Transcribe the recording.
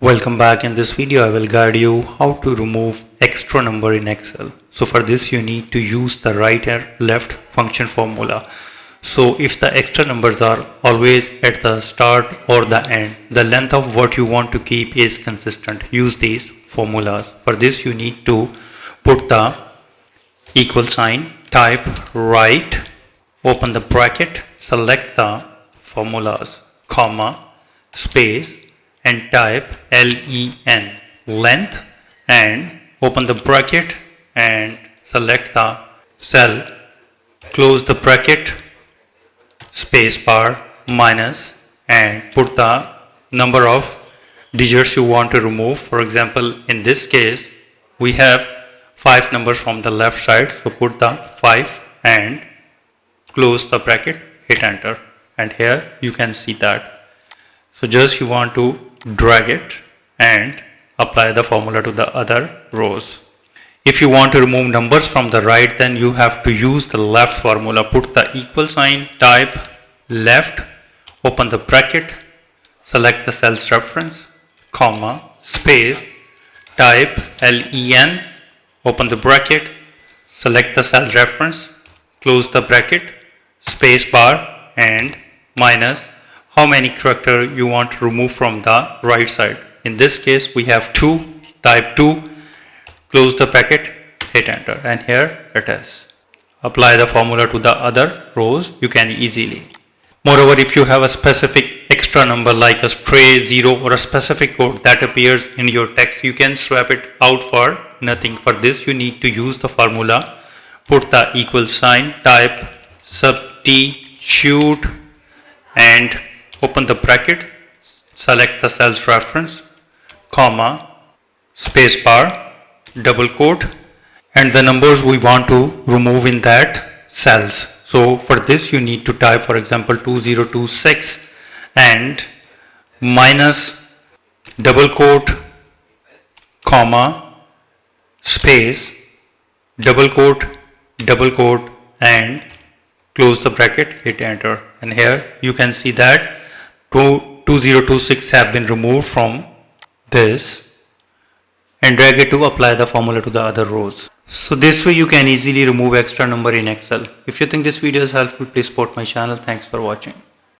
Welcome back. In this video I will guide you how to remove extra number in Excel. So for this you need to use the right and left function formula. So if the extra numbers are always at the start or the end, the length of what you want to keep is consistent. Use these formulas. For this you need to put the equal sign, type right, open the bracket, select the formulas, comma, space, and type LEN, length, and open the bracket and select the cell, close the bracket, space bar, minus, and put the number of digits you want to remove. For example, in this case we have 5 numbers from the left side, so put the 5 and close the bracket, hit enter, and here you can see that. So just you want to drag it and apply the formula to the other rows. If you want to remove numbers from the right, then you have to use the left formula. Put the equal sign, type left, open the bracket, select the cell's reference, comma, space, type LEN, open the bracket, select the cell reference, close the bracket, space bar, and minus how many characters you want to remove from the right side. In this case we have 2, type 2, close the bracket, hit enter, and here it is. Apply the formula to the other rows, you can easily. Moreover, if you have a specific extra number like a stray, 0, or a specific code that appears in your text, you can swap it out for nothing. For this you need to use the formula, put the equal sign, type substitute, and open the bracket, select the cell's reference, comma, space bar, double quote, and the numbers we want to remove in that cells. So for this you need to type, for example, 2026 and minus, double quote, comma, space, double quote, and close the bracket, hit enter, and here you can see that 2026 have been removed from this, and drag it to apply the formula to the other rows. So this way you can easily remove extra number in Excel. If you think this video is helpful, please support my channel. Thanks for watching.